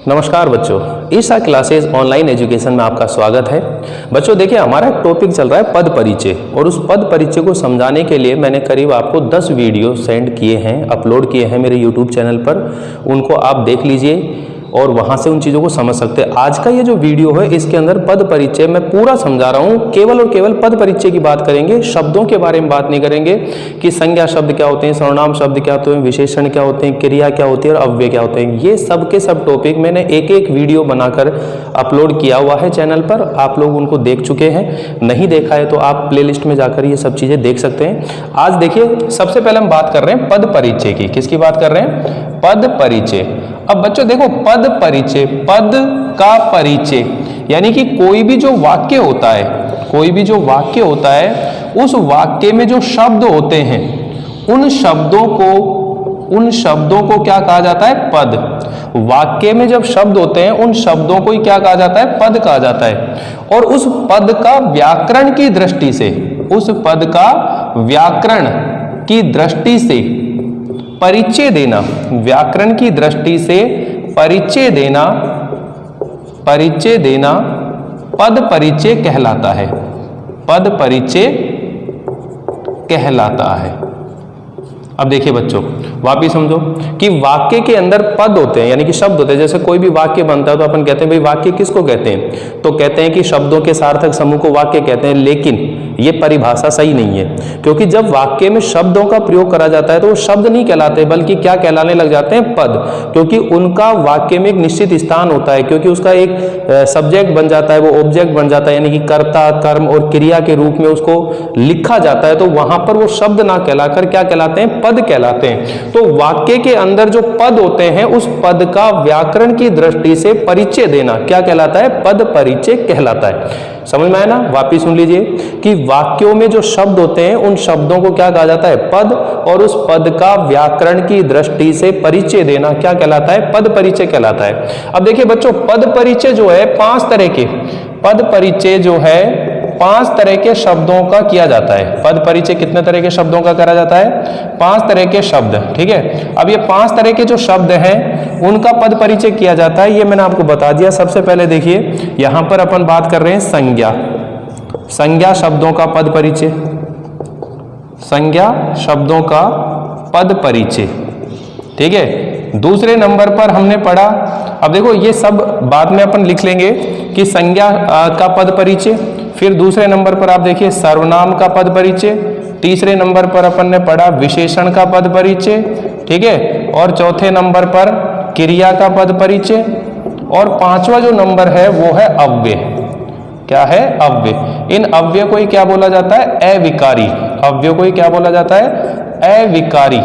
नमस्कार बच्चों, Isha classes online education में आपका स्वागत है। बच्चों देखिए, हमारा एक टॉपिक चल रहा है पद परिचय, और उस पद परिचय को समझाने के लिए मैंने करीब आपको 10 वीडियो सेंड किए हैं, अपलोड किए हैं मेरे यूट्यूब चैनल पर। उनको आप देख लीजिए और वहाँ से उन चीज़ों को समझ सकते हैं। आज का ये जो वीडियो है इसके अंदर पद परिचय मैं पूरा समझा रहा हूँ। केवल और केवल पद परिचय की बात करेंगे, शब्दों के बारे में बात नहीं करेंगे कि संज्ञा शब्द क्या होते हैं, सर्वनाम शब्द क्या होते हैं, विशेषण क्या होते हैं, क्रिया क्या होती है और अव्यय क्या होते हैं। ये सब के सब टॉपिक मैंने एक एक वीडियो बनाकर अपलोड किया हुआ है चैनल पर। आप लोग उनको देख चुके हैं, नहीं देखा है तो आप प्लेलिस्ट में जाकर ये सब चीज़ें देख सकते हैं। आज देखिए, सबसे पहले हम बात कर रहे हैं पद परिचय की। किसकी बात कर रहे हैं? पद परिचय। अब बच्चों देखो, पद परिचय, पद का परिचय यानी कि कोई भी जो वाक्य होता है, कोई भी जो वाक्य होता है, उस वाक्य में जो शब्द होते हैं उन शब्दों को क्या कहा जाता है? पद। वाक्य में जब शब्द होते हैं उन शब्दों को ही क्या कहा जाता है? पद कहा जाता है। और उस पद का व्याकरण की दृष्टि से, उस पद का व्याकरण की दृष्टि से परिचय देना, व्याकरण की दृष्टि से परिचय देना पद परिचय कहलाता है। पद परिचय कहलाता है। अब देखिए बच्चों, वापिस समझो कि वाक्य के अंदर पद होते हैं यानी कि शब्द होते हैं। जैसे कोई भी वाक्य बनता है तो अपन कहते हैं भाई वाक्य किसको कहते हैं? तो कहते हैं कि शब्दों के सार्थक समूह को वाक्य कहते हैं। लेकिन ये परिभाषा सही नहीं है, क्योंकि जब वाक्य में शब्दों का प्रयोग करा जाता है तो वो शब्द नहीं कहलाते बल्कि क्या कहलाने लग जाते हैं? पद। क्योंकि उनका वाक्य में एक निश्चित स्थान होता है, क्योंकि उसका एक सब्जेक्ट बन जाता है, वो ऑब्जेक्ट बन जाता है, यानी कि कर्ता, कर्म और क्रिया के रूप में उसको लिखा जाता है। तो वहां पर वो शब्द ना कहलाकर क्या कहलाते हैं? पद कहलाते हैं। तो वाक्य के अंदर जो पद होते हैं उस पद का व्याकरण की दृष्टि से परिचय देना क्या कहलाता है? पद परिचय कहलाता है। समझ में आया ना? वापिस सुन लीजिए कि वाक्यों में जो शब्द होते हैं उन शब्दों को क्या कहा जाता है? पद। और उस पद का व्याकरण की दृष्टि से परिचय देना क्या कहलाता है? पद परिचय कहलाता है। अब देखिए बच्चों, पद परिचय जो है 5 तरह के, पद परिचय जो है 5 तरह के शब्दों का किया जाता है। पद परिचय कितने तरह के शब्दों का करा जाता है? 5 तरह के शब्द। ठीक है, अब ये 5 तरह के जो शब्द हैं उनका पद परिचय किया जाता है, ये मैंने आपको बता दिया। सबसे पहले देखिए, यहां पर अपन बात कर रहे हैं संज्ञा। संज्ञा शब्दों का पद परिचय, संज्ञा शब्दों का पद परिचय। ठीक है, दूसरे नंबर पर हमने पढ़ा, अब देखो ये सब बाद में अपन लिख लेंगे कि संज्ञा का पद परिचय। फिर दूसरे नंबर पर आप देखिए सर्वनाम का पद परिचय। तीसरे नंबर पर अपन ने पढ़ा विशेषण का पद परिचय। ठीक है, और चौथे नंबर पर क्रिया का पद परिचय। और 5वां जो नंबर है वो है अव्यय। क्या है? अव्यय। इन अव्यय को ही क्या बोला जाता है? अविकारी। अव्यय को ही क्या बोला जाता है? अविकारी।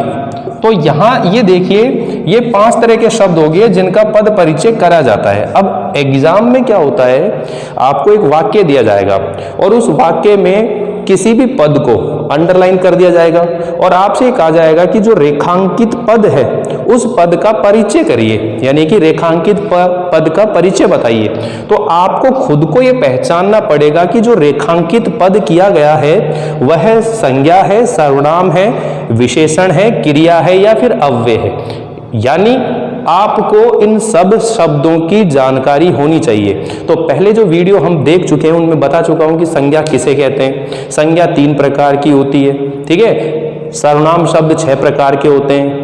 तो यहां ये देखिए, ये 5 तरह के शब्द हो गए जिनका पद परिचय करा जाता है। अब एग्जाम में क्या होता है, आपको एक वाक्य दिया जाएगा और उस वाक्य में किसी भी पद को अंडरलाइन कर दिया जाएगा और आपसे कहा जाएगा कि जो रेखांकित पद है उस पद का परिचय करिए, यानी कि रेखांकित पद का परिचय बताइए। तो आपको खुद को यह पहचानना पड़ेगा कि जो रेखांकित पद किया गया है वह संज्ञा है, सर्वनाम है, विशेषण है, क्रिया है या फिर अव्यय है। यानी आपको इन सब शब्दों की जानकारी होनी चाहिए। तो पहले जो वीडियो हम देख चुके हैं उनमें बता चुका हूं कि संज्ञा किसे कहते हैं। संज्ञा 3 प्रकार की होती है। ठीक है, सर्वनाम शब्द 6 प्रकार के होते हैं,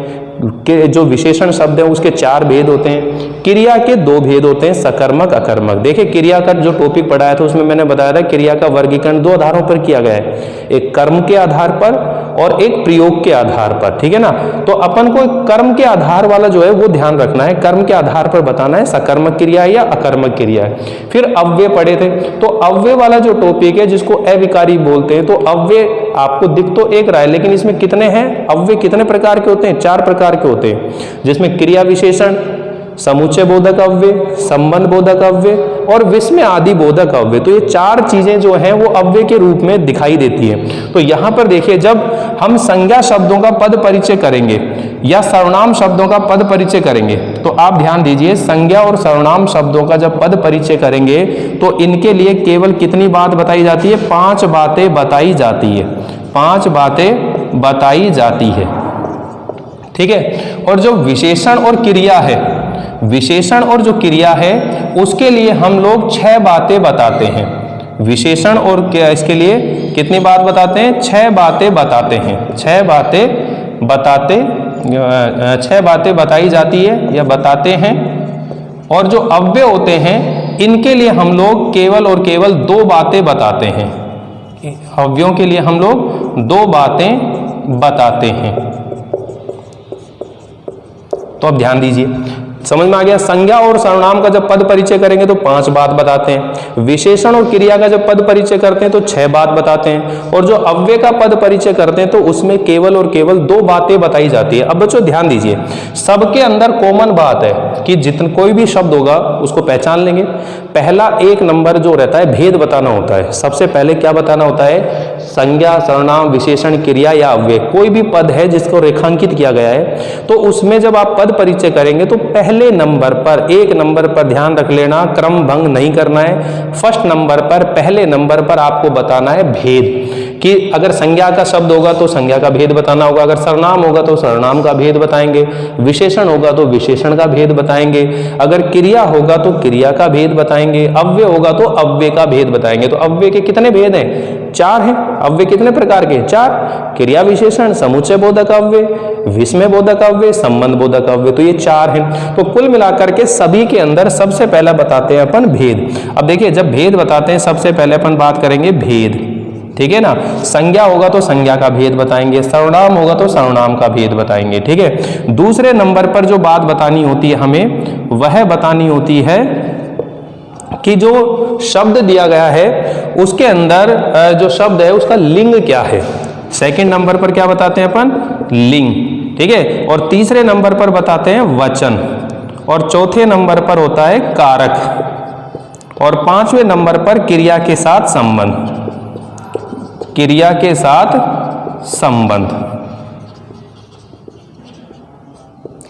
जो विशेषण शब्द है उसके 4 भेद होते हैं, क्रिया के 2 भेद होते हैं, सकर्मक अकर्मक। देखिए, क्रिया का जो टॉपिक पढ़ाया था उसमें मैंने बताया था क्रिया का वर्गीकरण 2 आधारों पर किया गया है, एक कर्म के आधार पर और एक प्रयोग के आधार पर। ठीक है ना? तो अपन को कर्म के आधार वाला जो है वो ध्यान रखना है, कर्म के आधार पर बताना है सकर्मक क्रिया है या अकर्मक क्रिया है। फिर अव्यय पढ़े थे, तो अव्यय वाला जो टॉपिक है जिसको अविकारी बोलते हैं, तो अव्यय आपको दिख तो एक रहा है लेकिन इसमें कितने हैं अव्यय? कितने प्रकार के होते हैं? 4 प्रकार के होते हैं, जिसमें क्रिया विशेषण, समुच्चय बोधक अव्यय, संबंध बोधक अव्यय और विस्मय आदि बोधक अव्यय। तो ये 4 चीजें जो हैं वो अव्यय के रूप में दिखाई देती हैं। तो यहां पर देखिए, जब हम संज्ञा शब्दों का पद परिचय करेंगे या सर्वनाम शब्दों का पद परिचय करेंगे तो आप ध्यान दीजिए, संज्ञा और सर्वनाम शब्दों का जब पद परिचय करेंगे तो इनके लिए केवल कितनी बात बताई जाती है? 5 बातें बताई जाती है। 5 बातें बताई जाती है। ठीक है, और जो विशेषण और क्रिया है विशेषण और जो क्रिया है उसके लिए हम लोग 6 बातें बताते हैं। विशेषण और क्या इसके लिए कितनी बात बताते हैं? 6 बातें बताते हैं। 6 बातें बताई जाती है या बताते हैं। और जो अव्यय होते हैं इनके लिए हम लोग केवल और केवल 2 बातें बताते हैं। अव्ययों के लिए हम लोग 2 बातें बताते हैं। तो अब ध्यान दीजिए, समझ में आ गया। संज्ञा और सर्वनाम का जब पद परिचय करेंगे तो 5 बात बताते हैं। विशेषण और क्रिया का जब पद परिचय करते हैं तो 6 बात बताते हैं। और जो अव्यय का पद परिचय करते हैं तो उसमें केवल और केवल 2 बातें बताई जाती है। अब बच्चों ध्यान दीजिए, सबके अंदर कॉमन बात है कि जितना कोई भी शब्द होगा उसको पहचान लेंगे। पहला 1 नंबर जो रहता है भेद बताना होता है। सबसे पहले क्या बताना होता है? संज्ञा, सर्वनाम, विशेषण, क्रिया या अव्यय, कोई भी पद है जिसको रेखांकित किया गया है तो उसमें जब आप पद परिचय करेंगे तो पहले नंबर पर 1 नंबर पर ध्यान रख लेना, क्रम भंग नहीं करना है। फर्स्ट नंबर पर, पहले नंबर पर आपको बताना है भेद, कि अगर संज्ञा का शब्द होगा तो संज्ञा का भेद बताना होगा, अगर सर्वनाम होगा तो सर्वनाम का भेद बताएंगे, विशेषण होगा तो विशेषण का भेद बताएंगे, अगर क्रिया होगा तो क्रिया का भेद बताएंगे, अव्यय होगा तो अव्यय का भेद बताएंगे। तो अव्यय के कितने भेद हैं? 4 हैं। अव्यय कितने प्रकार के? 4। क्रिया विशेषण, समुच्चय बोधक अव्यय, विस्मय बोधक अव्यय, संबंध बोधक अव्यय, तो ये 4 हैं। तो कुल मिलाकर के सभी के अंदर सबसे पहला बताते हैं अपन भेद। अब देखिए, जब भेद बताते हैं सबसे पहले अपन बात करेंगे भेद, ठीक है ना। संज्ञा होगा तो संज्ञा का भेद बताएंगे, सर्वनाम होगा तो सर्वनाम का भेद बताएंगे, ठीक है। दूसरे नंबर पर जो बात बतानी होती है हमें, वह बतानी होती है कि जो शब्द दिया गया है उसके अंदर जो शब्द है उसका लिंग क्या है। सेकंड नंबर पर क्या बताते हैं अपन? लिंग, ठीक है। और तीसरे नंबर पर बताते हैं वचन, और चौथे नंबर पर होता है कारक, और 5वें नंबर पर क्रिया के साथ संबंध। क्रिया के साथ संबंध,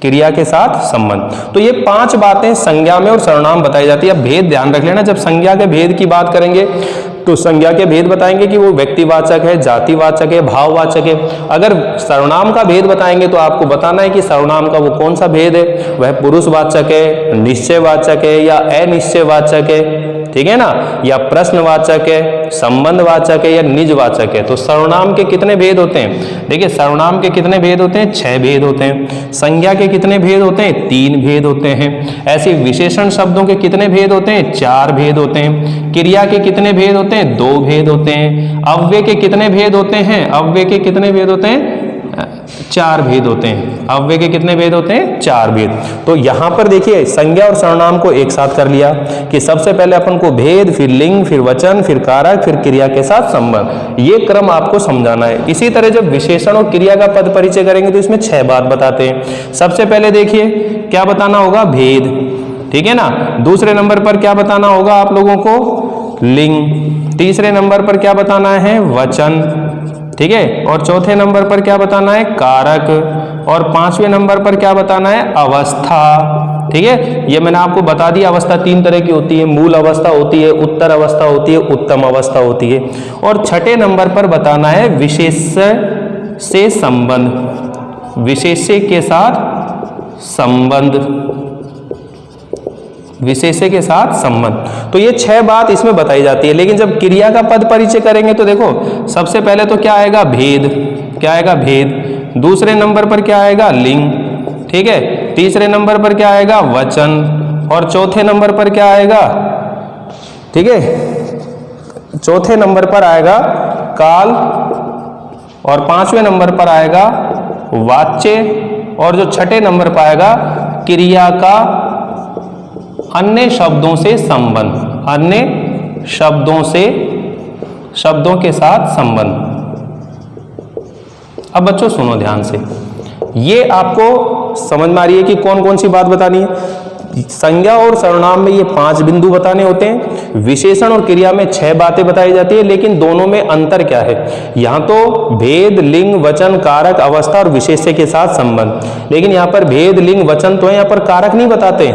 क्रिया के साथ संबंध। तो ये 5 बातें संज्ञा में और सर्वनाम बताई जाती है। अब भेद ध्यान रख लेना, जब संज्ञा के भेद की बात करेंगे तो संज्ञा के भेद बताएंगे कि वो व्यक्तिवाचक है, जातिवाचक है, भाववाचक है। अगर सर्वनाम का भेद बताएंगे तो आपको बताना है कि सर्वनाम का वो कौन सा भेद है, वह पुरुषवाचक है, निश्चयवाचक है या अनिश्चयवाचक है, ठीक है ना, या प्रश्नवाचक है, संबंधवाचक है या निजवाचक है। तो सर्वनाम के कितने भेद होते हैं? देखिए, सर्वनाम के कितने भेद होते हैं? 6 भेद होते हैं। संज्ञा के कितने भेद होते हैं? 3 भेद होते हैं। ऐसे विशेषण शब्दों के कितने भेद होते हैं? 4 भेद होते हैं। क्रिया के कितने भेद होते हैं? 2 भेद होते हैं। अव्यय के कितने भेद होते हैं? अव्यय के कितने भेद होते हैं? 4 भेद होते हैं। अव्यय के कितने भेद होते हैं? 4 भेद। तो यहां पर देखिए, संज्ञा और सर्वनाम को एक साथ कर लिया कि सबसे पहले अपन को भेद, फिर लिंग, फिर वचन, फिर कारक, फिर क्रिया के साथ संबंध। ये क्रम आपको समझाना है। इसी तरह जब विशेषण और क्रिया का पद परिचय करेंगे तो इसमें 6 बात बताते हैं। सबसे पहले देखिए क्या बताना होगा? भेद, ठीक है ना। दूसरे नंबर पर क्या बताना होगा आप लोगों को? लिंग। तीसरे नंबर पर क्या बताना है? वचन, ठीक है। और चौथे नंबर पर क्या बताना है? कारक। और 5वें नंबर पर क्या बताना है? अवस्था, ठीक है। ये मैंने आपको बता दिया, अवस्था 3 तरह की होती है। मूल अवस्था होती है, उत्तर अवस्था होती है, उत्तम अवस्था होती है। और 6ठे नंबर पर बताना है विशेष्य से संबंध, विशेष्य के साथ संबंध, विशेष्य के साथ संबंध। तो ये 6 बात इसमें बताई जाती है। लेकिन जब क्रिया का पद परिचय करेंगे तो देखो, सबसे पहले तो क्या आएगा? भेद। क्या आएगा? भेद। दूसरे नंबर पर क्या आएगा? लिंग, ठीक है। तीसरे नंबर पर क्या आएगा? वचन। और चौथे नंबर पर क्या आएगा? ठीक है, चौथे नंबर पर आएगा काल। और 5वें नंबर पर आएगा वाच्य। और जो 6ठे नंबर पर आएगा क्रिया का अन्य शब्दों से संबंध, अन्य शब्दों से, शब्दों के साथ संबंध। अब बच्चों सुनो ध्यान से, ये आपको समझ में आ रही है कि कौन कौन सी बात बतानी है। संज्ञा और सर्वनाम में ये 5 बिंदु बताने होते हैं। विशेषण और क्रिया में 6 बातें बताई जाती है। लेकिन दोनों में अंतर क्या है? यहाँ तो भेद, लिंग, वचन, कारक, अवस्था और विशेष्य के साथ संबंध। लेकिन यहाँ पर भेद, लिंग, वचन तो है, यहाँ पर कारक नहीं बताते।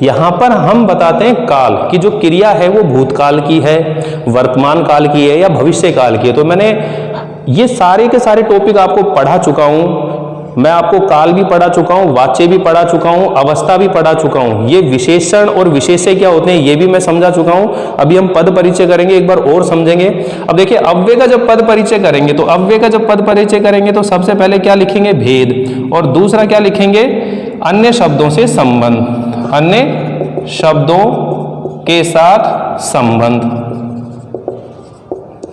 यहाँ पर हम बताते हैं काल, कि जो क्रिया है वो भूतकाल की है, वर्तमान काल की है या भविष्य काल की है। तो मैंने ये सारे के सारे टॉपिक आपको पढ़ा चुका हूँ। मैं आपको काल भी पढ़ा चुका हूं, वाच्य भी पढ़ा चुका हूं, अवस्था भी पढ़ा चुका हूं। ये विशेषण और विशेष्य क्या होते हैं ये भी मैं समझा चुका हूं। अभी हम पद परिचय करेंगे, एक बार और समझेंगे। अब देखिए अव्यय का जब पद परिचय करेंगे तो अव्यय का जब पद परिचय करेंगे तो सबसे पहले क्या लिखेंगे, भेद, और दूसरा क्या लिखेंगे, अन्य शब्दों से संबंध, अन्य शब्दों के साथ संबंध।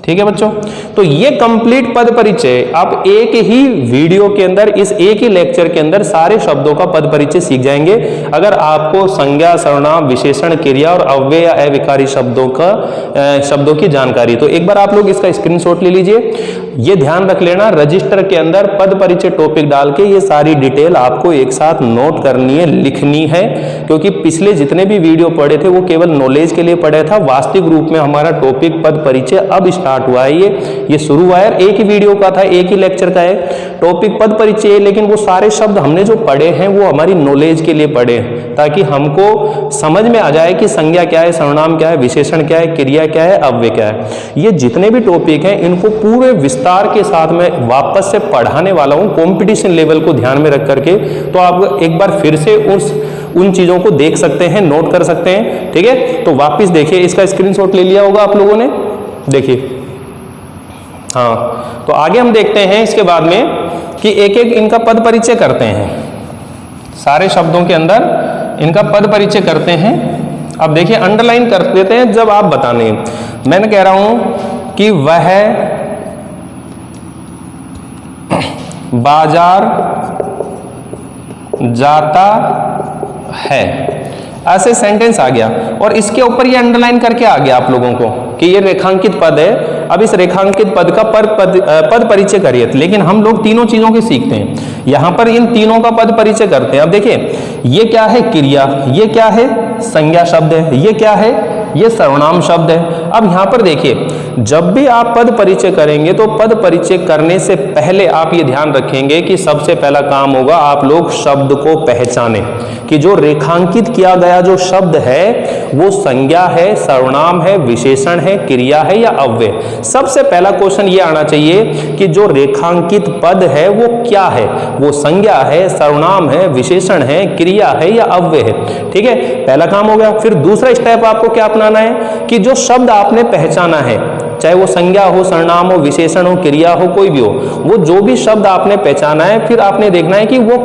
ठीक है बच्चों, तो ये कंप्लीट पद परिचय आप एक ही वीडियो के अंदर, इस एक ही लेक्चर के अंदर सारे शब्दों का पद परिचय सीख जाएंगे। अगर आपको संज्ञा, सर्वनाम, विशेषण, क्रिया और अव्यय या अविकारी शब्दों की जानकारी, तो एक बार आप लोग इसका स्क्रीनशॉट ले लीजिए। ये ध्यान रख लेना, रजिस्टर के अंदर पद परिचय टॉपिक डाल के ये सारी डिटेल आपको एक साथ नोट करनी है, लिखनी है, क्योंकि पिछले जितने भी वीडियो पढ़े थे वो केवल नॉलेज के लिए पढ़े था। वास्तविक रूप में हमारा टॉपिक पद परिचय अब स्टार्ट हुआ है। ये शुरू हुआ है, एक ही वीडियो का था, एक ही लेक्चर का है टॉपिक पद परिचय, लेकिन वो सारे शब्द हमने जो पढ़े हैं वो हमारी नॉलेज के लिए पढ़े हैं, ताकि हमको समझ में आ जाए कि संज्ञा क्या है, सर्वनाम क्या है, विशेषण क्या है, क्रिया क्या है, अव्यय क्या है। ये जितने भी टॉपिक हैं इनको पूरे विस्तार के साथ में वापस से पढ़ाने वाला हूं, कंपटीशन लेवल को ध्यान में रख करके। तो आप एक बार फिर से उन चीजों को देख सकते हैं, नोट कर सकते हैं। ठीक है, तो वापस देखिए, इसका स्क्रीनशॉट ले लिया होगा आप लोगों ने, देखिए। हाँ, तो आगे हम देखते हैं इसके बाद में कि एक एक इनका पद परिचय करते हैं, सारे शब्दों के अंदर इनका पद परिचय करते हैं। अब देखिए अंडरलाइन कर देते हैं जब आप बताने। मैंने कह रहा हूं कि वह बाजार जाता है, ऐसे सेंटेंस आ गया, और इसके ऊपर ये अंडरलाइन करके आ गया आप लोगों को कि ये रेखांकित पद है। अब इस रेखांकित पद का पद परिचय करिए, लेकिन हम लोग तीनों चीजों के सीखते हैं, यहां पर इन तीनों का पद परिचय करते हैं। अब देखिए ये क्या है, क्रिया, ये क्या है, संज्ञा शब्द है, ये क्या है, ये सर्वनाम शब्द है। अब यहां पर देखिए, जब भी आप पद परिचय करेंगे तो पद परिचय करने से पहले आप ये ध्यान रखेंगे कि सबसे पहला काम होगा आप लोग शब्द को पहचाने कि जो रेखांकित किया गया जो शब्द है वो संज्ञा है, सर्वनाम है, विशेषण है, क्रिया है या अव्यय। सबसे पहला क्वेश्चन ये आना चाहिए कि जो रेखांकित पद है वो क्या है, वो संज्ञा है, सर्वनाम है, विशेषण है, क्रिया है या अव्यय है। ठीक है, पहला काम हो गया। फिर दूसरा स्टेप आपको क्या अपनाना है कि जो शब्द आपने पहचाना है, चाहे वो संज्ञा हो, सर्वनाम हो, विशेषण हो, क्रिया हो, कोई भी हो, वो जो भी शब्द आपने पहचाना है, फिर आपने देखना है कि वो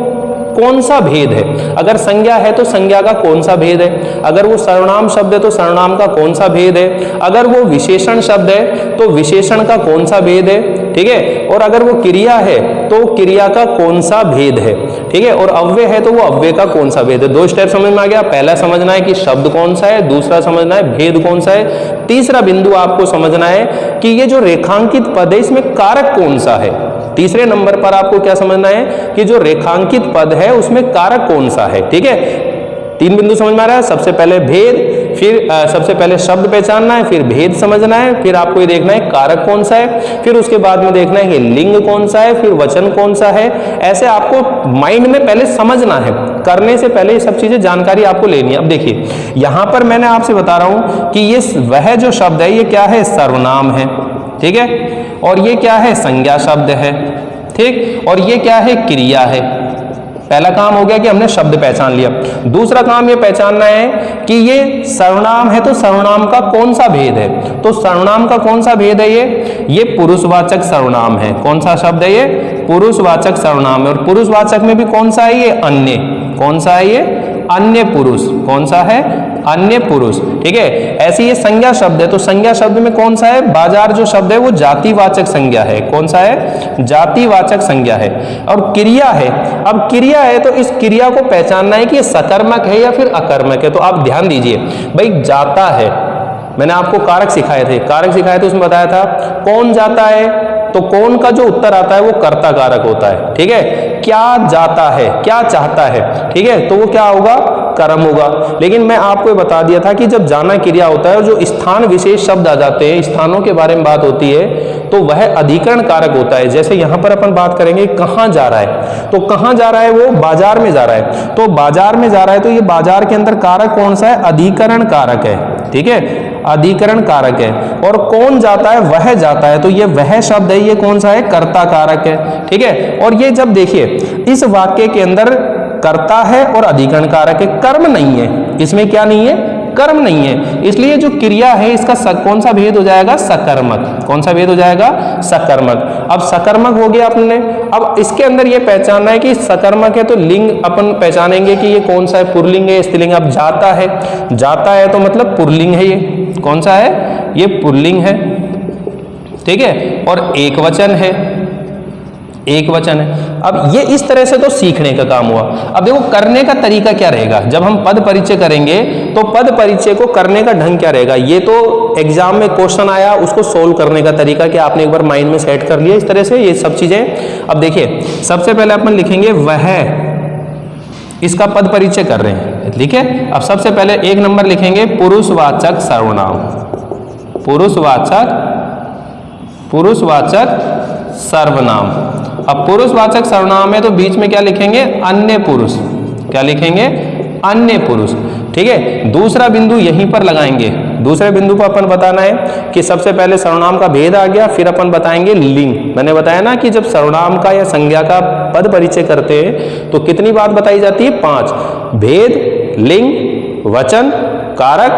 कौन सा भेद है। अगर संज्ञा है तो संज्ञा का कौन सा भेद है, अगर वो सर्वनाम शब्द है तो सर्वनाम का कौन सा भेद है, अगर वो विशेषण शब्द है तो विशेषण का कौन सा भेद है। ठीक है, और अगर वो क्रिया है तो क्रिया का कौन सा भेद है। ठीक है, और अव्यय है तो वो अव्यय का कौन सा भेद है। दो स्टेप समझ में आ गया। पहला समझना है कि शब्द कौन सा है, दूसरा समझना है भेद कौन सा है, तीसरा बिंदु आपको समझना है कि ये जो रेखांकित पद है इसमें कारक कौन सा है। तीसरे नंबर पर आपको क्या समझना है कि जो रेखांकित पद है उसमें कारक कौन सा है। ठीक है, तीन बिंदु समझ में आ रहा है। सबसे पहले भेद, फिर सबसे पहले शब्द पहचानना है, फिर भेद समझना है, फिर आपको ये देखना है कारक कौन सा है, फिर उसके बाद में देखना है कि लिंग कौन सा है, फिर वचन कौन सा है। ऐसे आपको माइंड में पहले समझना है, करने से पहले ये सब चीजें जानकारी आपको लेनी है। अब देखिए यहां पर मैंने आपसे बता रहा हूं कि ये वह जो शब्द है ये क्या है, सर्वनाम है। ठीक है, और ये क्या है, संज्ञा शब्द है। ठीक, और ये क्या है, क्रिया है। पहला काम हो गया कि हमने शब्द पहचान लिया। दूसरा काम ये पहचानना है कि ये सर्वनाम है तो सर्वनाम का कौन सा भेद है। तो सर्वनाम का कौन सा भेद है, ये पुरुषवाचक सर्वनाम है। कौन सा शब्द है, ये पुरुषवाचक सर्वनाम है। और पुरुषवाचक में भी कौन सा है, ये अन्य। कौन सा है, ये अन्य पुरुष। कौन सा है, अन्य पुरुष। ठीक है, ऐसे ये संज्ञा शब्द है तो संज्ञा शब्द में कौन सा है, बाजार जो शब्द है वो जातिवाचक संज्ञा है। कौन सा है, जातिवाचक संज्ञा है। और क्रिया है, अब क्रिया है तो इस क्रिया को पहचानना है कि ये सकर्मक है या फिर अकर्मक है। तो आप ध्यान दीजिए भाई, जाता है, मैंने आपको कारक सिखाए थे, उसमें बताया था कौन जाता है, तो कौन का जो उत्तर आता है वो कर्ता कारक होता है। ठीक है, क्या जाता है, क्या चाहता है। ठीक है, तो वो क्या होगा, कर्म होगा। लेकिन मैं आपको ये बता दिया था कि जब जाना क्रिया होता है और जो स्थान विशेष शब्द आ जाते हैं, स्थानों के बारे में बात होती है, तो वह अधिकरण कारक होता है। जैसे यहां पर अपन बात करेंगे कहां जा रहा है, तो कहां जा रहा है, वो बाजार में जा रहा है। तो बाजार में जा रहा है तो ये बाजार के अंदर कारक कौन सा है, अधिकरण कारक है। ठीक है, अधिकरण कारक है। और कौन जाता है, वह जाता है, तो ये वह शब्द है, ये कौन सा है, कर्ता कारक है। ठीक है, और ये जब देखिए इस वाक्य के अंदर कर्ता है और अधिकरण कारक है, कर्म नहीं है, इसमें क्या नहीं है, कर्म नहीं है, इसलिए जो क्रिया है इसका कौन सा भेद हो जाएगा, सकर्मक। कौन सा भेद हो जाएगा, सकर्मक। अब सकर्मक हो गया अपने। अब इसके अंदर ये पहचानना है कि सकर्मक है तो लिंग अपन पहचानेंगे कि ये कौन सा है, पुल्लिंग है, स्त्रीलिंग। अब जाता है तो मतलब पुल्लिंग है, ये कौन सा है, ये पुल्लिंग है। ठीक है, और एक वचन है, एक वचन है। अब ये इस तरह से तो सीखने का काम हुआ। अब देखो करने का तरीका क्या रहेगा, जब हम पद परिचय करेंगे तो पद परिचय को करने का ढंग क्या रहेगा, ये तो एग्जाम में क्वेश्चन आया, उसको सोल्व करने का तरीका कि आपने एक बार माइंड में सेट कर लिया इस तरह से ये सब चीजें। अब देखिए सबसे पहले अपन लिखेंगे वह, इसका पद परिचय कर रहे हैं, ठीक है। अब सबसे पहले एक नंबर लिखेंगे पुरुषवाचक सर्वनाम, पुरुषवाचक सर्वनाम। अब पुरुषवाचक सर्वनाम है तो बीच में क्या लिखेंगे, अन्य पुरुष। क्या लिखेंगे, अन्य पुरुष। ठीक है, दूसरा बिंदु यहीं पर लगाएंगे। दूसरे बिंदु को अपन बताना है कि सबसे पहले सर्वनाम का भेद आ गया, फिर अपन बताएंगे लिंग। मैंने बताया ना कि जब सर्वनाम का या संज्ञा का पद परिचय करते हैं तो कितनी बात बताई जाती है, 5। भेद, लिंग, वचन, कारक,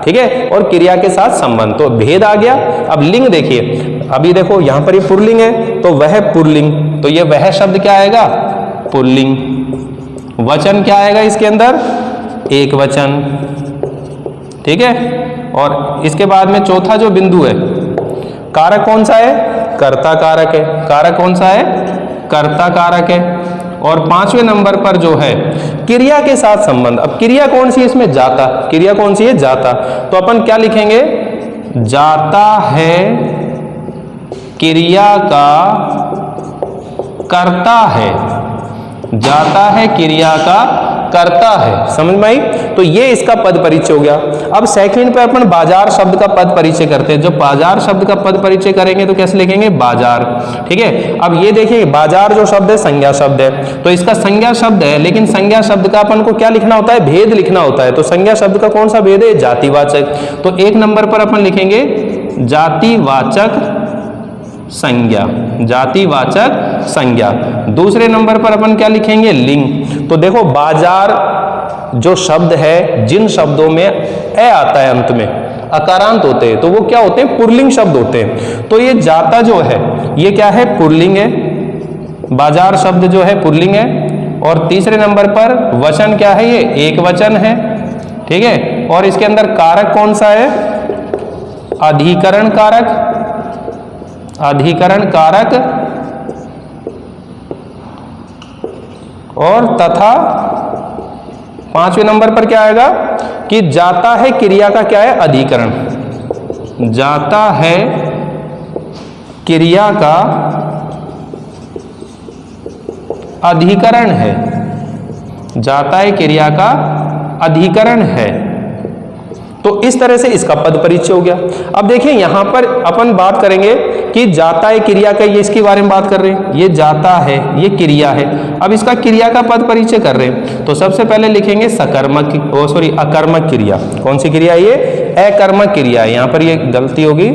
ठीक है, और क्रिया के साथ संबंध। तो भेद आ गया। अब लिंग देखिए, अभी देखो यहां पर ये पुल्लिंग है तो वह पुल्लिंग, तो ये वह शब्द क्या आएगा, पुल्लिंग। वचन क्या आएगा इसके अंदर, एक वचन। ठीक है, और इसके बाद में चौथा जो बिंदु है, कारक कौन सा है, कर्ता कारक है। कारक कौन सा है, कर्ता कारक है। और 5वें नंबर पर जो है क्रिया के साथ संबंध। अब क्रिया कौन सी है इसमें, जाता। क्रिया कौन सी है, जाता। तो अपन क्या लिखेंगे, जाता है क्रिया का कर्ता है, जाता है क्रिया का करता है। समझ में आई? तो ये इसका पद परिचय हो गया। अब सेकंड पे अपन बाजार शब्द का पद परिचय करते हैं। जब बाजार शब्द का पद परिचय करेंगे तो कैसे लिखेंगे, बाजार। ठीक है, अब ये देखिए बाजार जो शब्द है संज्ञा शब्द है, तो इसका संज्ञा शब्द है, लेकिन संज्ञा शब्द का अपन को क्या लिखना होता है, भेद लिखना होता है। तो संज्ञा शब्द का कौन सा भेद है, जातिवाचक। तो एक नंबर पर अपन लिखेंगे जातिवाचक संज्ञा, जातिवाचक संज्ञा। दूसरे नंबर पर अपन क्या लिखेंगे, लिंग। तो देखो बाजार जो शब्द है, जिन शब्दों में ए आता है अंत में, अकारांत होते हैं, तो वो क्या होते हैं, पुल्लिंग शब्द होते हैं। तो ये जाता जो है ये क्या है, पुल्लिंग है। बाजार शब्द जो है पुल्लिंग है। और तीसरे नंबर पर वचन क्या है, ये एक वचन है। ठीक है, और इसके अंदर कारक कौन सा है, अधिकरण कारक, अधिकरण कारक। और तथा 5वें नंबर पर क्या आएगा कि जाता है क्रिया का क्या है, अधिकरण। जाता है क्रिया का अधिकरण है, जाता है क्रिया का अधिकरण है। तो इस तरह से इसका पद परिचय हो गया। अब देखिए यहां पर अपन बात करेंगे कि जाता है क्रिया का, ये इसके बारे में बात कर रहे हैं। ये जाता है, ये क्रिया है। अब इसका क्रिया का पद परिचय कर रहे हैं, तो सबसे पहले लिखेंगे सकर्मक, अकर्मक क्रिया। कौन सी क्रिया, ये अकर्मक क्रिया है। यहां पर ये गलती होगी,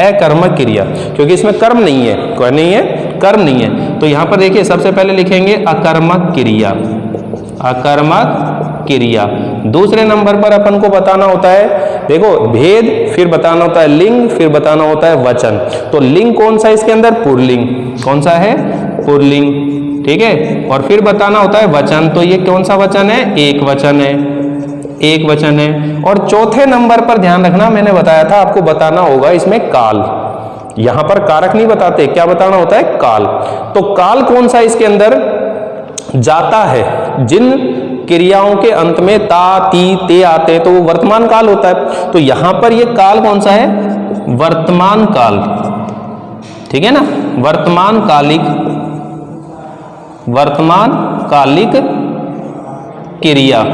अकर्मक क्रिया, क्योंकि इसमें कर्म नहीं है, क्या नहीं है, कर्म नहीं है। तो यहां पर देखिए सबसे पहले लिखेंगे अकर्मक क्रिया, अकर्मक क्रिया। दूसरे नंबर पर अपन को बताना होता है, देखो भेद, फिर बताना होता है लिंग, फिर बताना होता है वचन। तो लिंग कौन सा इसके अंदर, पुल्लिंग। कौन सा है, पुल्लिंग। ठीक है, और फिर बताना होता है वचन। तो ये कौन सा वचन है, एक वचन है, एक वचन है। और चौथे नंबर पर ध्यान रखना, मैंने बताया था आपको बताना होगा इसमें काल। यहां पर कारक नहीं बताते, क्या बताना होता है, काल। तो काल कौन सा इसके अंदर, जाता है जिन क्रियाओं के अंत में ता, ती, ते आते हैं तो वो वर्तमान काल होता है। तो यहां पर ये काल कौन सा है, वर्तमान काल। ठीक है ना, वर्तमान कालिक, वर्तमान कालिक क्रिया।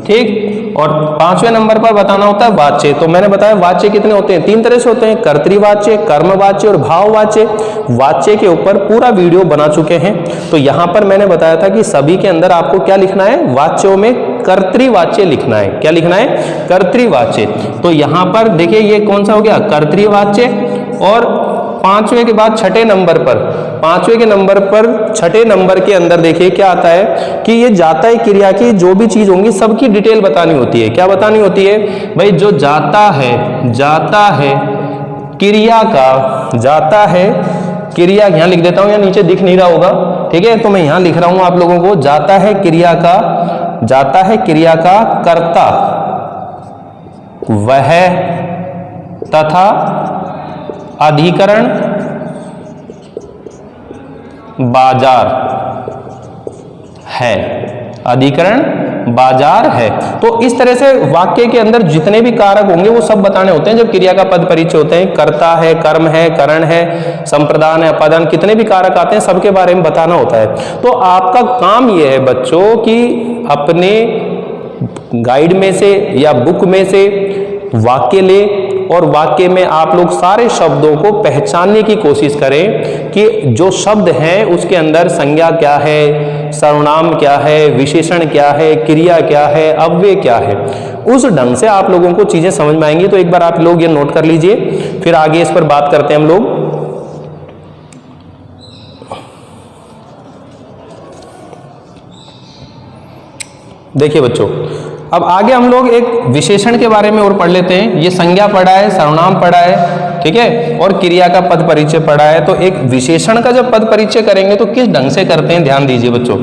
ठीक, और 5वें नंबर पर बताना होता है वाच्य। तो मैंने बताया वाच्य कितने होते हैं, 3 तरह से होते हैं, कर्तृवाच्य, कर्मवाच्य और भाववाच्य। वाच्य के ऊपर पूरा वीडियो बना चुके हैं। तो यहां पर मैंने बताया था कि सभी के अंदर आपको क्या लिखना है, वाच्यों में कर्तृवाच्य लिखना है। क्या लिखना है? कर्तृवाच्य। तो यहां पर देखिए ये कौन सा हो गया? कर्तृवाच्य। और पांचवें के बाद छठे नंबर पर, पांचवें के नंबर पर छठे नंबर के अंदर देखिए क्या आता है कि ये जाता है क्रिया की जो भी चीज होंगी सबकी डिटेल बतानी होती है। क्या बतानी होती है भाई? जो जाता है क्रिया का, जाता है क्रिया, यहां लिख देता हूं, या नीचे दिख नहीं रहा होगा, ठीक है, तो मैं यहां लिख रहा हूं आप लोगों को, जाता है क्रिया का कर्ता वह तथा अधिकरण बाजार है। अधिकरण बाजार है। तो इस तरह से वाक्य के अंदर जितने भी कारक होंगे वो सब बताने होते हैं जब क्रिया का पद परिचय होते हैं। कर्ता है, कर्म है, करण है, संप्रदान है, अपादान, कितने भी कारक आते हैं सबके बारे में बताना होता है। तो आपका काम यह है बच्चों कि अपने गाइड में से या बुक में से वाक्य ले और वाक्य में आप लोग सारे शब्दों को पहचानने की कोशिश करें कि जो शब्द हैं उसके अंदर संज्ञा क्या है, सर्वनाम क्या है, विशेषण क्या है, क्रिया क्या है, अव्यय क्या है। उस ढंग से आप लोगों को चीजें समझ में आएंगी। तो एक बार आप लोग ये नोट कर लीजिए, फिर आगे इस पर बात करते हैं हम लोग। देखिए बच्चों, अब आगे हम लोग एक विशेषण के बारे में और पढ़ लेते हैं। ये संज्ञा पढ़ा है, सर्वनाम पढ़ा है, ठीक है, और क्रिया का पद परिचय पढ़ा है। तो एक विशेषण का जब पद परिचय करेंगे तो किस ढंग से करते हैं, ध्यान दीजिए बच्चों।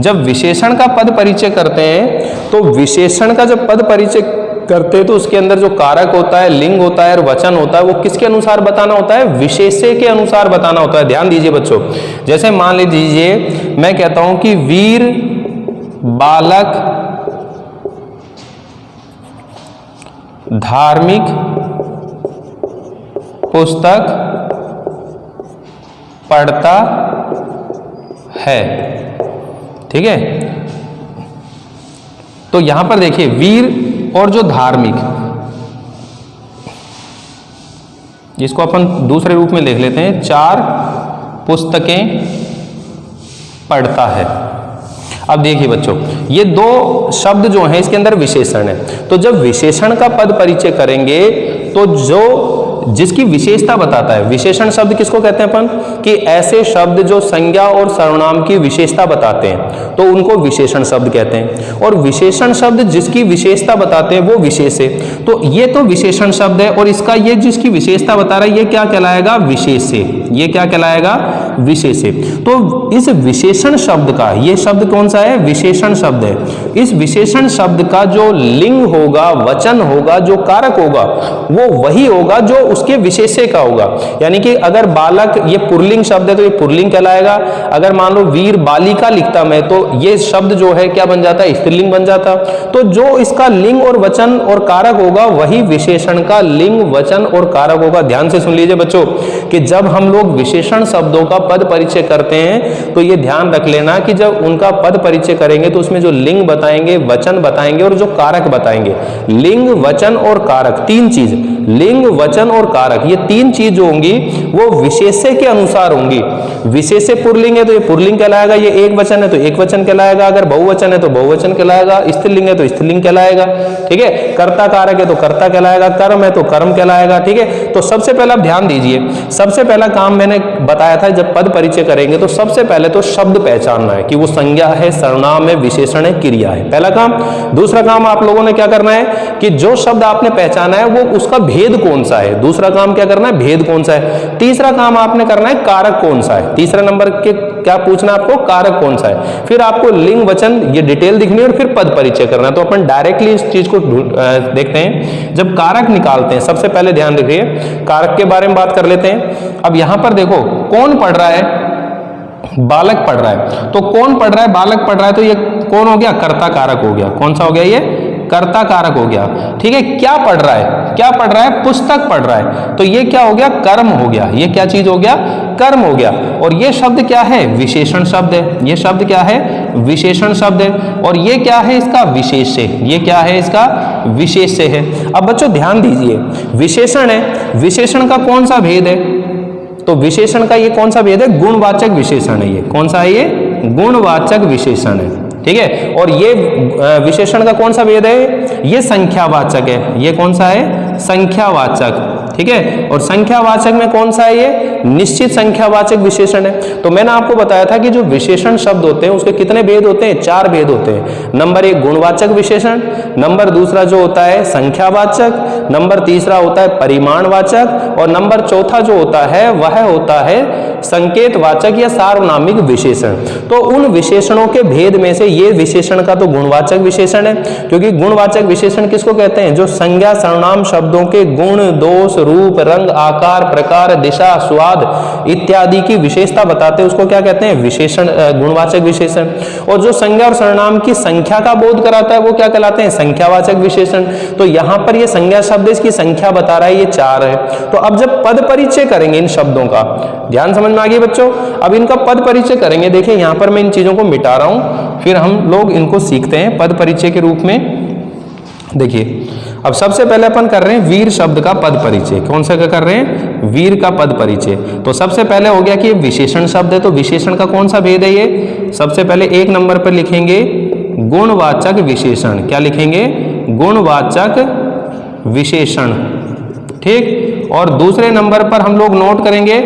जब विशेषण का पद परिचय करते हैं तो विशेषण का जब पद परिचय करते हैं तो उसके अंदर जो कारक होता है, लिंग होता है और वचन होता है, वो किसके अनुसार बताना होता है? विशेष्य के अनुसार बताना होता है। ध्यान दीजिए बच्चों, जैसे मान लीजिए मैं कहता हूं कि वीर बालक धार्मिक पुस्तक पढ़ता है, ठीक है। तो यहां पर देखिए वीर और जो धार्मिक, जिसको अपन दूसरे रूप में लिख लेते हैं, 4 पुस्तकें पढ़ता है। अब देखिए बच्चों, ये 2 शब्द जो हैं इसके अंदर विशेषण है। तो जब विशेषण का पद परिचय करेंगे तो जो जिसकी विशेषता बताता है, विशेषण शब्द किसको कहते हैं अपन? कि ऐसे शब्द जो संज्ञा और सर्वनाम की विशेषता बताते हैं तो उनको विशेषण शब्द कहते हैं। और विशेषण शब्द जिसकी विशेषता बताते हैं वो विशेष है। तो ये तो विशेषण शब्द है और इसका ये जिसकी विशेषता बता रहा है ये क्या कहलाएगा? विशेष है। ये क्या कहलाएगा? विशेष है। तो इस विशेषण शब्द का, ये शब्द कौन सा है? विशेषण शब्द है। इस विशेषण शब्द का जो लिंग होगा, वचन होगा, जो कारक होगा वो वही होगा जो उसके विशेष्य का होगा। यानी कि अगर बालक ये पुल्लिंग शब्द है तो ये पुल्लिंग कहलाएगा। अगर मान लो वीर बालिका लिखता मैं तो ये शब्द जो है क्या बन जाता है? स्त्रीलिंग बन जाता। तो जो इसका लिंग और वचन और कारक होगा वही विशेषण का लिंग, वचन और कारक होगा। ध्यान से सुन लीजिए बच्चों कि जब हम लोग विशेषण शब्दों का पद परिचय करते हैं तो ये ध्यान रख लेना कि जब उनका पद परिचय करेंगे तो उसमें जो लिंग बताएंगे, वचन बताएंगे और जो कारक बताएंगे। लिंग, वचन और कारक, 3 चीज, लिंग, वचन और कारक, ये 3 चीज जो होंगी वो विशेष्य के अनुसार होंगी। विशेष्य पुल्लिंग है तो ये पुल्लिंग कहलाएगा, ये एक वचन है तो एक वचन कहलाएगा, अगर बहुवचन है तो बहुवचन कहलाएगा, स्त्रीलिंग है तो स्त्रीलिंग कहलाएगा, ठीक है। कर्ता कारक है तो कर्ता कहलाएगा, कर्म है तो कर्म कहलाएगा, ठीक है। तो सबसे पहला ध्यान दीजिए, सबसे पहला काम मैंने बताया था जब पद परिचय करेंगे तो सबसे पहले तो शब्द पहचानना है कि वो संज्ञा है, सर्वनाम है, विशेषण है, क्रिया है, पहला काम। दूसरा काम आप लोगों ने क्या करना है कि जो शब्द आपने पहचाना है वो उसका भेद कौन सा है। दूसरा काम क्या करना है? भेद कौन सा है। तीसरा काम आपने करना है कारक कौन सा है। तीसरा नंबर के क्या पूछना है आपको? कारक कौन सा है। फिर आपको लिंग, वचन ये डिटेल दिखनी है और फिर पद परिचय करना है। तो अपन डायरेक्टली इस चीज को देखते हैं। जब कारक निकालते हैं सबसे पहले ध्यान रखिए, कारक के बारे में बात कर लेते हैं। अब यहां पर देखो कौन पढ़ रहा है? बालक पढ़ रहा है। तो कौन पढ़ रहा है? बालक पढ़ रहा है। तो ये कौन हो गया? कर्ता कारक हो गया। कौन सा हो गया? ये कर्ता कारक हो गया, ठीक है। क्या पढ़ रहा है? क्या पढ़ रहा है? पुस्तक पढ़ रहा है। तो ये क्या हो गया? कर्म हो गया। ये क्या चीज हो गया? कर्म हो गया। और ये शब्द क्या है? विशेषण शब्द है। ये शब्द क्या है? विशेषण शब्द है। और ये क्या है? इसका विशेष्य। ये क्या है? इसका विशेष्य है। अब बच्चों ध्यान दीजिए, विशेषण है, विशेषण का कौन सा भेद है? तो विशेषण का ये कौन सा भेद है? गुणवाचक विशेषण है। ये कौन सा है? ये गुणवाचक विशेषण है, ठीक है। और ये विशेषण का कौन सा भेद है? ये संख्यावाचक है। ये कौन सा है? संख्यावाचक, ठीक है। और संख्यावाचक में कौन सा है? ये निश्चित संख्यावाचक विशेषण है। तो मैंने आपको बताया था कि जो विशेषण शब्द होते हैं उसके कितने भेद होते हैं? 4 भेद होते हैं। नंबर 1 गुणवाचक विशेषण, नंबर दूसरा जो होता है संख्यावाचक, नंबर तीसरा होता है परिमाणवाचक, और नंबर चौथा जो होता है वह होता है संकेतवाचक या सार्वनामिक विशेषण। तो उन विशेषणों के भेद में से ये विशेषण का तो गुणवाचक विशेषण है, क्योंकि गुणवाचक विशेषण किसको कहते हैं? जो संज्ञा सर्वनाम शब्दों के गुण, दोष, रूप, रंग, आकार, प्रकार, दिशा, स्वाद इत्यादि की विशेषता बताते हैं उसको क्या कहते हैं? विशेषण, गुणवाचक विशेषण। और जो संज्ञा और सर्वनाम की संख्या का बोध कराता है वो क्या कहलाते हैं? संख्यावाचक विशेषण। तो यहां पर ये संज्ञा शब्द इसकी संख्या बता रहा है, ये 4 है। तो अब जब पद परिचय करेंगे इन शब्दों का, ध्यान समझ में आ गई बच्चों? अब इनका पद परिचय करेंगे। देखिए यहां पर मैं इन चीजों को मिटा रहा हूं, फिर हम लोग इनको सीखते हैं पद परिचय के रूप में। देखिए अब सबसे पहले अपन कर रहे हैं वीर शब्द का पद परिचय। कौन सा कर रहे हैं? वीर का पद परिचय। तो सबसे पहले हो गया कि ये विशेषण शब्द है, तो विशेषण का कौन सा भेद है? ये सबसे पहले 1 नंबर पर लिखेंगे गुणवाचक विशेषण। क्या लिखेंगे? गुणवाचक विशेषण, ठीक। और दूसरे नंबर पर हम लोग नोट करेंगे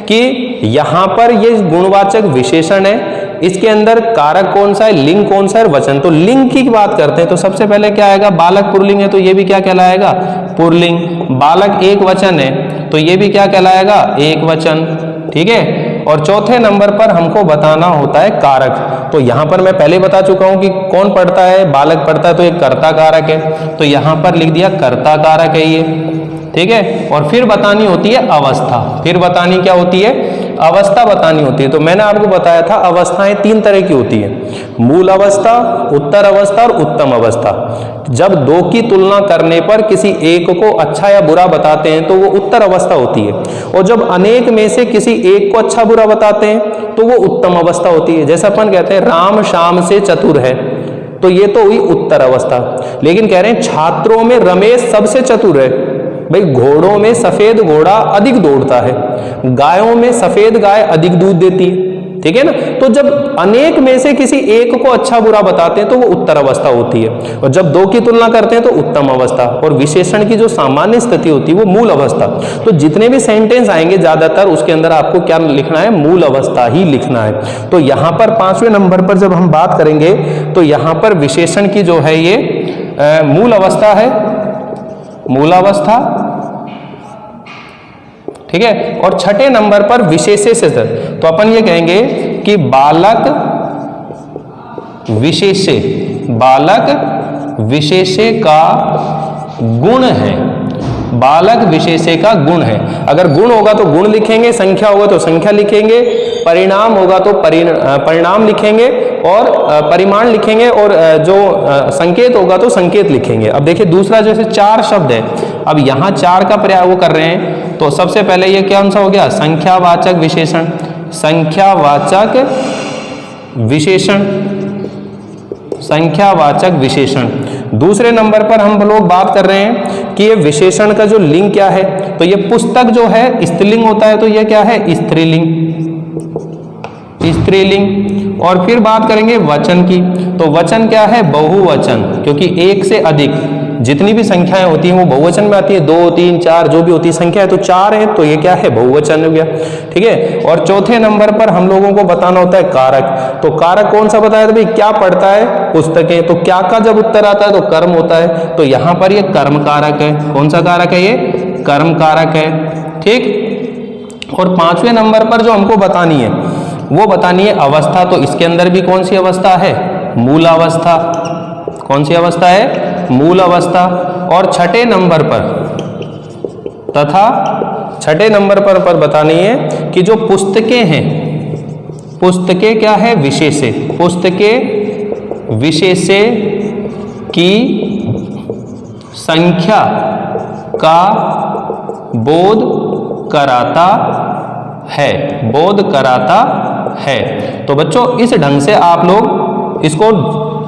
कि यहां पर ये गुणवाचक विशेषण है, इसके अंदर कारक कौन सा है, लिंग कौन सा है, वचन। तो लिंग की बात करते हैं तो सबसे पहले क्या आएगा? बालक पुल्लिंग है तो ये भी क्या कहलाएगा? पुल्लिंग। बालक एक वचन है तो ये भी क्या कहलाएगा? एक वचन, ठीक है। और चौथे नंबर पर हमको बताना होता है कारक। तो यहां पर मैं पहले बता चुका हूं कि कौन पढ़ता है? बालक पढ़ता है तो एक कर्ता कारक है, तो यहां पर लिख दिया कर्ता कारक है ये, ठीक है। और फिर बतानी होती है अवस्था। फिर बतानी क्या होती है? अवस्था बतानी होती है। तो मैंने आपको बताया था अवस्थाएं 3 तरह की होती है, मूल अवस्था, उत्तर अवस्था और उत्तम अवस्था। जब 2 की तुलना करने पर किसी एक को अच्छा या बुरा बताते हैं तो वो उत्तर अवस्था होती है, और जब अनेक में से किसी एक को अच्छा बुरा बताते हैं तो वो उत्तम अवस्था होती है। जैसे अपन कहते हैं राम शाम से चतुर है, तो ये तो हुई उत्तर अवस्था। लेकिन कह रहे हैं छात्रों में रमेश सबसे चतुर है, भाई घोड़ों में सफेद घोड़ा अधिक दौड़ता है, गायों में सफेद गाय अधिक दूध देती है, ठीक है ना। तो जब अनेक में से किसी एक को अच्छा बुरा बताते हैं तो वो उत्तर अवस्था होती है, और जब 2 की तुलना करते हैं तो उत्तम अवस्था। और विशेषण की जो सामान्य स्थिति होती है वो मूल अवस्था। तो जितने भी सेंटेंस आएंगे ज्यादातर उसके अंदर आपको क्या लिखना है? मूल अवस्था ही लिखना है। तो यहां पर 5वें नंबर पर जब हम बात करेंगे तो यहां पर विशेषण की जो है ये मूल अवस्था है, मूलावस्था, ठीक है। और 6ठे नंबर पर विशेषे से, तो अपन ये कहेंगे कि बालक विशेषे, बालक विशेषे का गुण है, बालक विशेषे का गुण है। अगर गुण होगा तो गुण लिखेंगे, संख्या होगा तो संख्या लिखेंगे, परिणाम होगा तो परिणाम लिखेंगे, और परिमाण लिखेंगे, और जो संकेत होगा तो संकेत लिखेंगे। अब देखिए दूसरा जैसे 4 शब्द है, अब यहाँ 4 का प्रयोग वो कर रहे हैं। तो सबसे पहले ये कौन सा हो गया? संख्यावाचक विशेषण, संख्यावाचक विशेषण, संख्यावाचक विशेषण। दूसरे नंबर पर हम लोग बात कर रहे हैं कि ये विशेषण का जो लिंग क्या है, तो ये पुस्तक जो है स्त्रीलिंग होता है, तो ये क्या है? स्त्रीलिंग, स्त्रीलिंग। और फिर बात करेंगे वचन की, तो वचन क्या है? बहुवचन, क्योंकि 1 से अधिक जितनी भी संख्याएं होती हैं वो बहुवचन में आती है, 2, 3, 4 जो भी होती है संख्या है, तो 4 है तो ये क्या है? बहुवचन हो गया, ठीक है। और चौथे नंबर पर हम लोगों को बताना होता है कारक। तो कारक कौन सा बताया था भाई? क्या पढ़ता है? पुस्तकें। तो क्या का जब उत्तर आता है तो कर्म होता है, तो यहां पर ये कर्म कारक है। कौन सा कारक है? ये कर्म कारक है, ठीक। और 5वें नंबर पर जो हमको बतानी है वो बतानी है अवस्था। तो इसके अंदर भी कौन सी अवस्था है? मूल अवस्था। कौन सी अवस्था है? मूल अवस्था। और 6ठे नंबर पर तथा 6ठे नंबर पर बतानी है कि जो पुस्तकें हैं, पुस्तकें क्या है? विशेषे, पुस्तकें विशेषे की संख्या का बोध कराता है, बोध कराता है। तो बच्चों इस ढंग से आप लोग इसको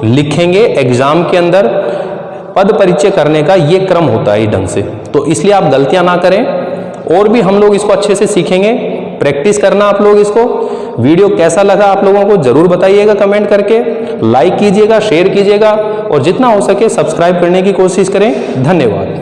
लिखेंगे एग्जाम के अंदर। पद परिचय करने का ये क्रम होता है इस ढंग से, तो इसलिए आप गलतियां ना करें। और भी हम लोग इसको अच्छे से सीखेंगे, प्रैक्टिस करना आप लोग इसको। वीडियो कैसा लगा आप लोगों को जरूर बताइएगा कमेंट करके। लाइक कीजिएगा, शेयर कीजिएगा और जितना हो सके सब्सक्राइब करने की कोशिश करें। धन्यवाद।